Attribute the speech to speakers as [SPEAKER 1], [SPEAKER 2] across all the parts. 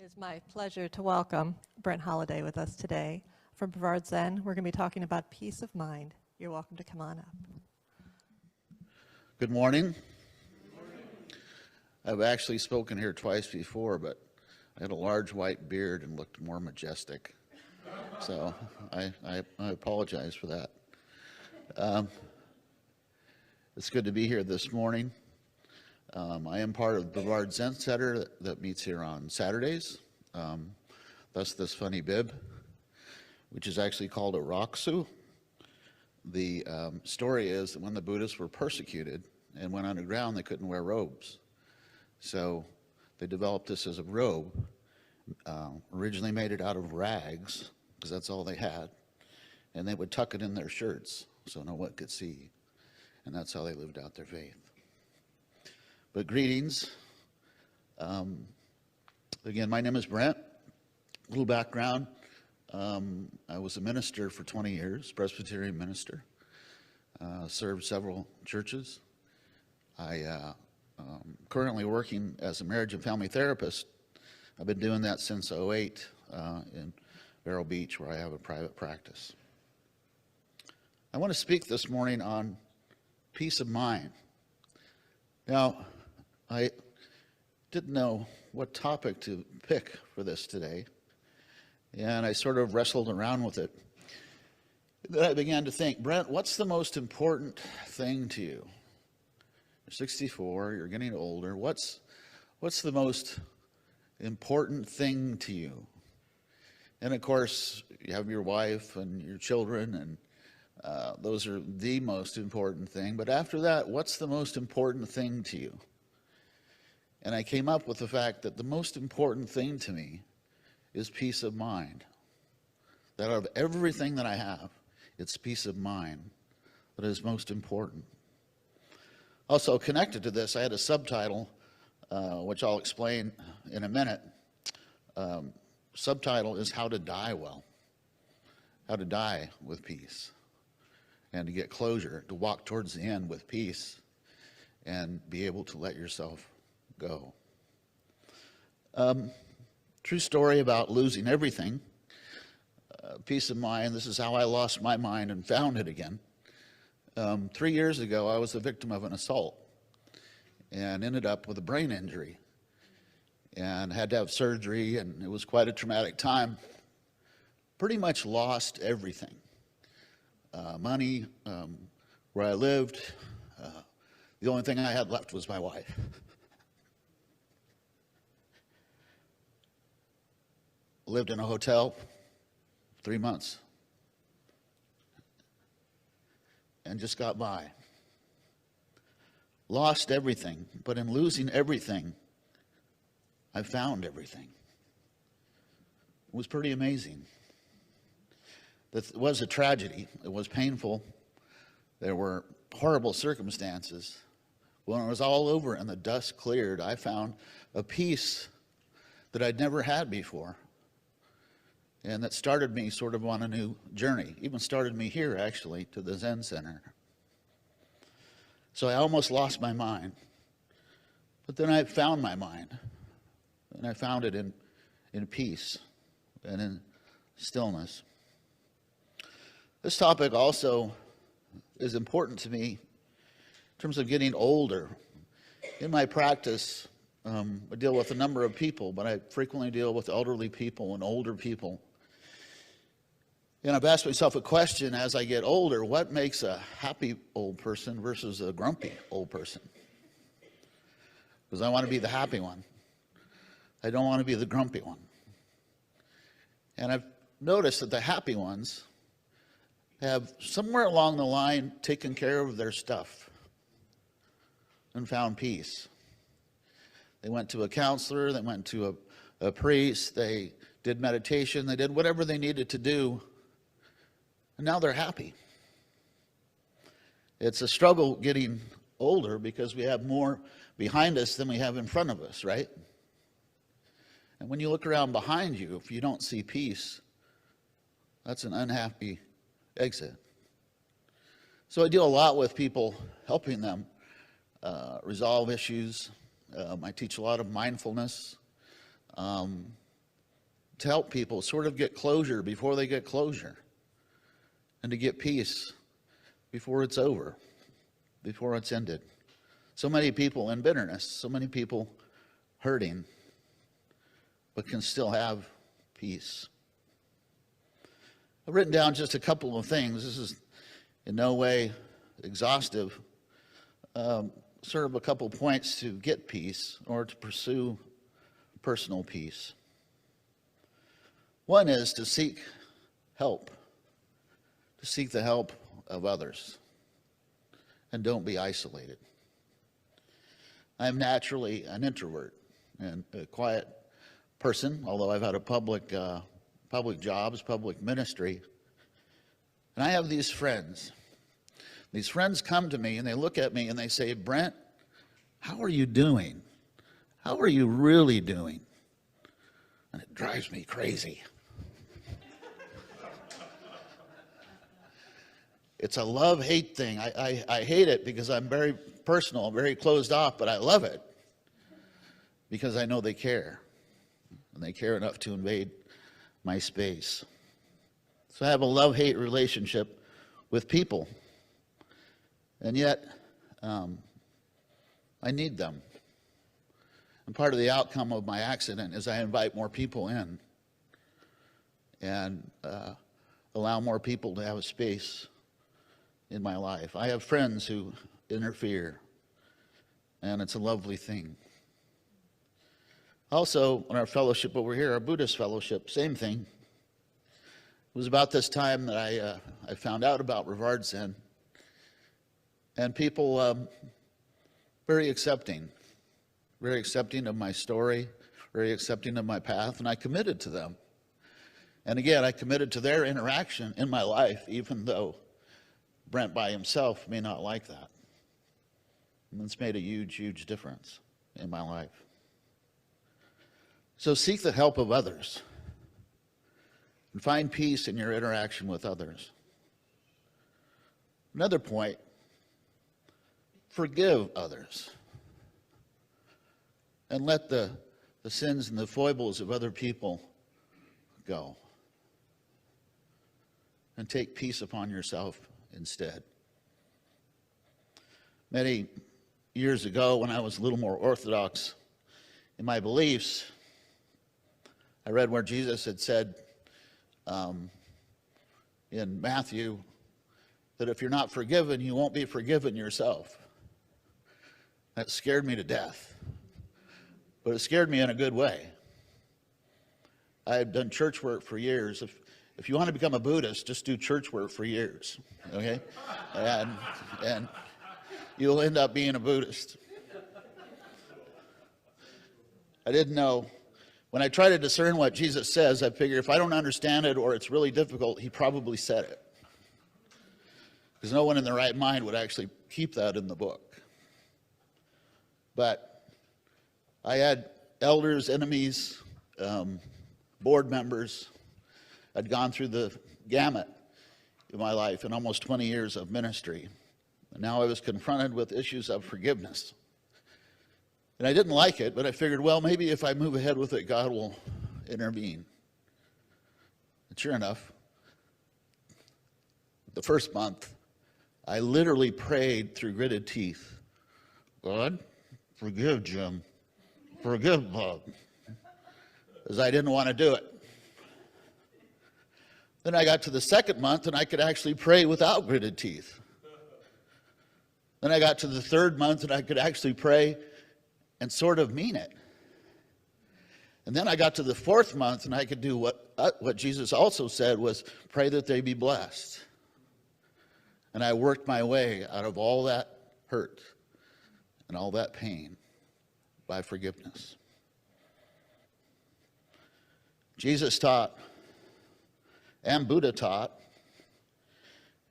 [SPEAKER 1] It's my pleasure to welcome Brent Holladay with us today from Brevard Zen. We're going to be talking about peace of mind. You're welcome to come on up.
[SPEAKER 2] Good morning. I've actually spoken here twice before, but I had a large white beard and looked more majestic. So I apologize for that. It's good to be here this morning. I am part of the Brevard Zen Center that meets here on Saturdays. Thus this funny bib, which is actually called a raksu. The story is that when the Buddhists were persecuted and went underground, they couldn't wear robes. So they developed this as a robe, originally made it out of rags, because that's all they had, and they would tuck it in their shirts so no one could see, and that's how they lived out their faith. But greetings. Again, my name is Brent. A little background. I was a minister for 20 years, Presbyterian minister. Served several churches. I currently working as a marriage and family therapist. I've been doing that since '08 in Vero Beach, where I have a private practice. I want to speak this morning on peace of mind. Now, I didn't know what topic to pick for this today, and I sort of wrestled around with it. Then I began to think, Brent, what's the most important thing to you? You're 64, you're getting older. What's the most important thing to you? And of course, you have your wife and your children, and those are the most important thing. But after that, what's the most important thing to you? And I came up with the fact that the most important thing to me is peace of mind. That out of everything that I have, it's peace of mind that is most important. Also connected to this, I had a subtitle, which I'll explain in a minute. Subtitle is How to Die Well. How to die with peace. And to get closure, to walk towards the end with peace and be able to let yourself go. True story about losing everything. Peace of mind. This is how I lost my mind and found it again. 3 years ago, I was the victim of an assault and ended up with a brain injury and had to have surgery, and it was quite a traumatic time. Pretty much lost everything. Money, where I lived. The only thing I had left was my wife. Lived in a hotel 3 months and just got by. Lost everything, but in losing everything, I found everything. It was pretty amazing. It was a tragedy. It was painful. There were horrible circumstances. When it was all over and the dust cleared, I found a peace that I'd never had before. And that started me sort of on a new journey. Even started me here, actually, to the Zen Center. So I almost lost my mind. But then I found my mind. And I found it in peace and in stillness. This topic also is important to me in terms of getting older. In my practice, I deal with a number of people, but I frequently deal with elderly people and older people. And I've asked myself a question as I get older: what makes a happy old person versus a grumpy old person? Because I want to be the happy one. I don't want to be the grumpy one. And I've noticed that the happy ones have somewhere along the line taken care of their stuff and found peace. They went to a counselor, they went to a priest, they did meditation, they did whatever they needed to do, and now they're happy. It's a struggle getting older because we have more behind us than we have in front of us, right? And when you look around behind you, if you don't see peace, that's an unhappy exit. So I deal a lot with people, helping them resolve issues. I teach a lot of mindfulness. to help people sort of get closure before they get closure, and to get peace before it's over, before it's ended. So many people in bitterness, so many people hurting, but can still have peace. I've written down just a couple of things. This is in no way exhaustive. Sort of a couple points to get peace or to pursue personal peace. One is to seek help, to seek the help of others, and don't be isolated. I'm naturally an introvert and a quiet person, although I've had a public jobs, public ministry, and I have these friends. These friends come to me and they look at me and they say, Brent, how are you doing? How are you really doing? And it drives me crazy. It's a love-hate thing. I hate it because I'm very personal, very closed off, but I love it because I know they care. And they care enough to invade my space. So I have a love-hate relationship with people. And yet, I need them. And part of the outcome of my accident is I invite more people in and allow more people to have a space in my life. I have friends who interfere, and it's a lovely thing. Also, in our fellowship over here, our Buddhist fellowship, same thing. It was about this time that I found out about Brevard Zen, and people very accepting of my story, very accepting of my path, and I committed to them. And again, I committed to their interaction in my life, even though Brent by himself may not like that. And it's made a huge, huge difference in my life. So seek the help of others and find peace in your interaction with others. Another point, forgive others and let the sins and the foibles of other people go and take peace upon yourself instead. Many years ago, when I was a little more orthodox in my beliefs, I read where Jesus had said in Matthew that if you're not forgiven, you won't be forgiven yourself. That scared me to death, but it scared me in a good way. I had done church work for years. If you want to become a Buddhist, just do church work for years, okay? And you'll end up being a Buddhist. I didn't know. When I try to discern what Jesus says, I figure if I don't understand it or it's really difficult, he probably said it. Because no one in their right mind would actually keep that in the book. But I had elders, enemies, board members. I'd gone through the gamut in my life in almost 20 years of ministry. And now I was confronted with issues of forgiveness. And I didn't like it, but I figured, well, maybe if I move ahead with it, God will intervene. And sure enough, the first month, I literally prayed through gritted teeth, God, forgive Jim, forgive Bob, because I didn't want to do it. Then I got to the second month, and I could actually pray without gritted teeth. Then I got to the third month, and I could actually pray and sort of mean it. And then I got to the fourth month, and I could do what Jesus also said was pray that they be blessed. And I worked my way out of all that hurt and all that pain by forgiveness. Jesus taught, and Buddha taught,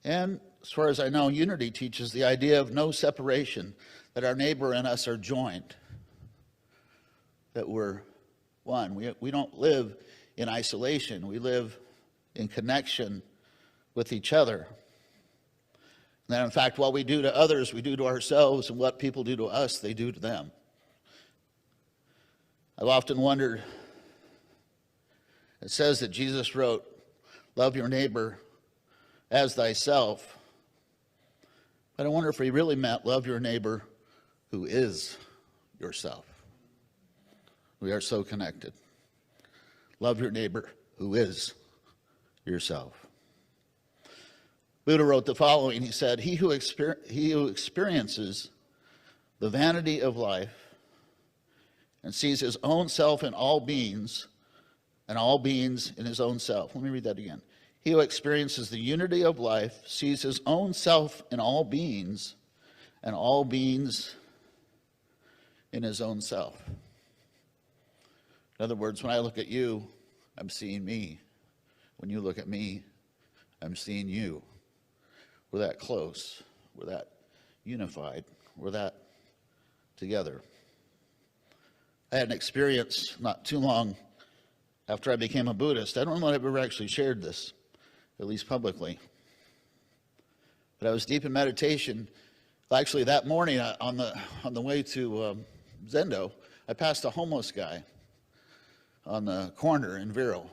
[SPEAKER 2] and as far as I know, unity teaches the idea of no separation, that our neighbor and us are joined, that we're one. We don't live in isolation. We live in connection with each other. And that, in fact, what we do to others, we do to ourselves, and what people do to us, they do to them. I've often wondered, It says that Jesus wrote, love your neighbor as thyself. But I wonder if he really meant love your neighbor who is yourself. We are so connected. Love your neighbor who is yourself. Buddha wrote the following. He said, he who experiences the vanity of life and sees his own self in all beings and all beings in his own self. Let me read that again. He who experiences the unity of life sees his own self in all beings and all beings in his own self. In other words, when I look at you, I'm seeing me. When you look at me, I'm seeing you. We're that close. We're that unified. We're that together. I had an experience not too long after I became a Buddhist. I don't know if I've ever actually shared this, at least publicly. But I was deep in meditation. Actually, that morning on the way to Zendo, I passed a homeless guy on the corner in Vero.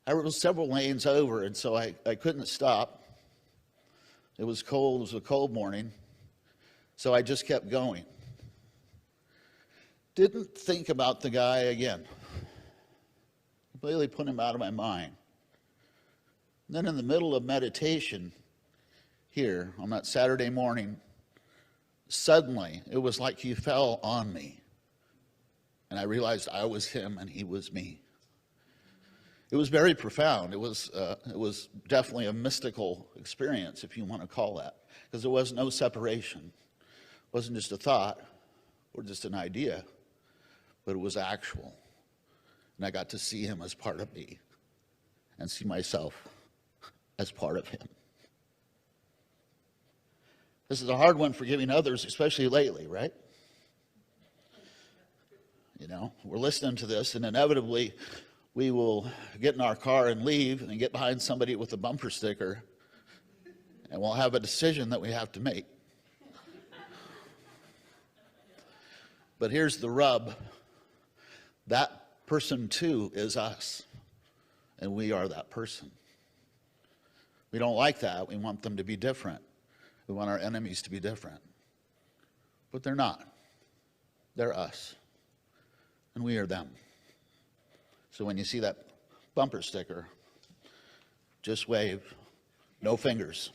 [SPEAKER 2] I was several lanes over, and so I couldn't stop. It was cold. It was a cold morning. So I just kept going. Didn't think about the guy again. Completely put him out of my mind. And then in the middle of meditation here on that Saturday morning, suddenly it was like he fell on me. And I realized I was him and he was me. It was very profound. It was definitely a mystical experience, if you want to call that, because there was no separation. It wasn't just a thought or just an idea, but it was actual. And I got to see him as part of me and see myself as part of him. This is a hard one forgiving others, especially lately, right? You know, we're listening to this, and inevitably we will get in our car and leave and get behind somebody with a bumper sticker, and we'll have a decision that we have to make. But here's the rub. That person too is us, and we are that person. We don't like that. We want them to be different. We want our enemies to be different. But they're not. They're us, and we are them. So when you see that bumper sticker, just wave, no fingers.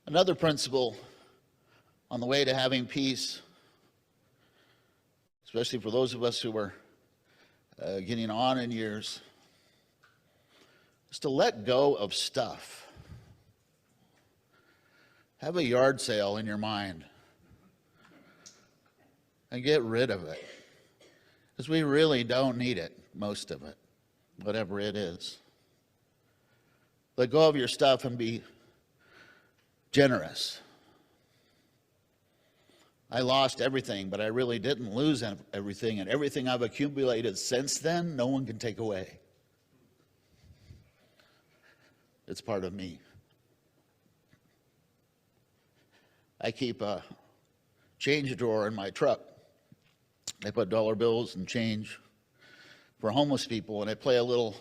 [SPEAKER 2] Another principle on the way to having peace, especially for those of us who are getting on in years, is to let go of stuff. Have a yard sale in your mind and get rid of it, because we really don't need it, most of it, whatever it is. Let go of your stuff and be generous. I lost everything, but I really didn't lose everything, and everything I've accumulated since then, no one can take away. It's part of me. I keep a change drawer in my truck. I put dollar bills and change for homeless people, and I play a little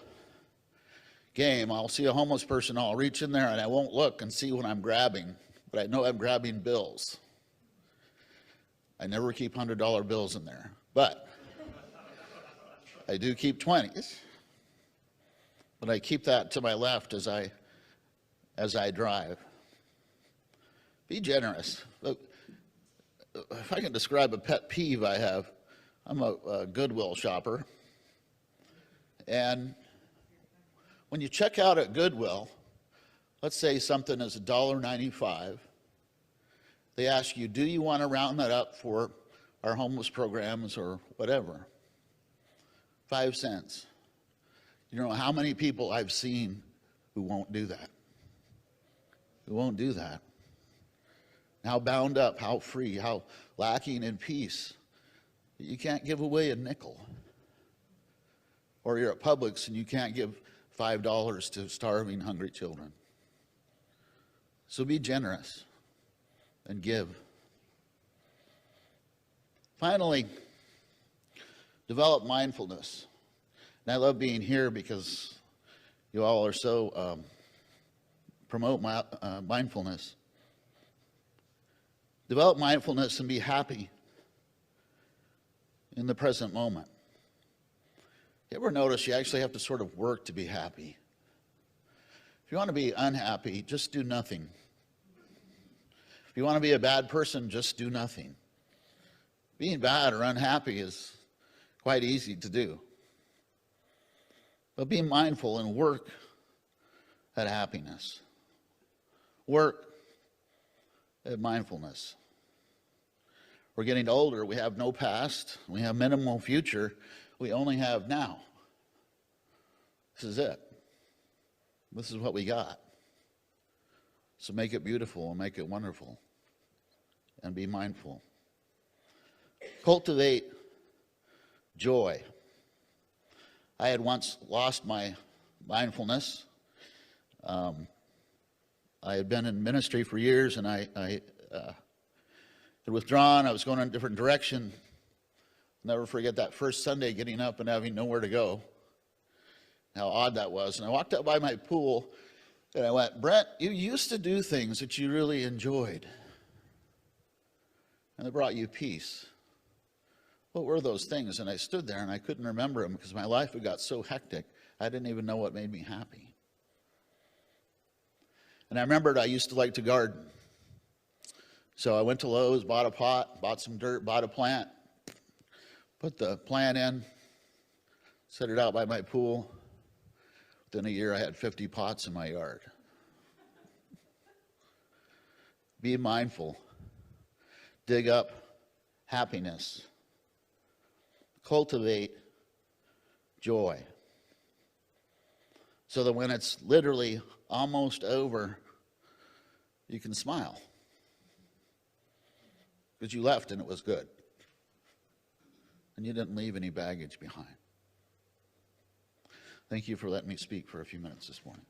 [SPEAKER 2] game. I'll see a homeless person, I'll reach in there, and I won't look and see what I'm grabbing, but I know I'm grabbing bills. I never keep $100 bills in there, but I do keep 20s. But I keep that to my left as I drive. Be generous. Look, if I can describe a pet peeve I have, I'm a Goodwill shopper. And when you check out at Goodwill, let's say something is $1.95, they ask you, do you want to round that up for our homeless programs or whatever? 5 cents. You know how many people I've seen who won't do that? Who won't do that? How bound up, how free, how lacking in peace. You can't give away a nickel. Or you're at Publix and you can't give $5 to starving, hungry children. So be generous and give. Finally, develop mindfulness. And I love being here because you all are so promote mindfulness. Develop mindfulness and be happy in the present moment. You ever notice you actually have to sort of work to be happy? If you want to be unhappy, just do nothing. If you want to be a bad person, just do nothing. Being bad or unhappy is quite easy to do. But be mindful and work at happiness. Work at mindfulness. We're getting older. We have no past. We have minimal future. We only have now. This is it. This is what we got. So make it beautiful and make it wonderful. And be mindful. Cultivate joy. I had once lost my mindfulness. I had been in ministry for years, and I had withdrawn. I was going in a different direction. I'll never forget that first Sunday getting up and having nowhere to go. How odd that was. And I walked up by my pool, and I went, Brent, you used to do things that you really enjoyed. And they brought you peace. What were those things? And I stood there, and I couldn't remember them because my life had got so hectic, I didn't even know what made me happy. And I remembered I used to like to garden. So I went to Lowe's, bought a pot, bought some dirt, bought a plant, put the plant in, set it out by my pool. Within a year, I had 50 pots in my yard. Be mindful. Dig up happiness. Cultivate joy. So that when it's literally almost over, you can smile. Because you left and it was good. And you didn't leave any baggage behind. Thank you for letting me speak for a few minutes this morning.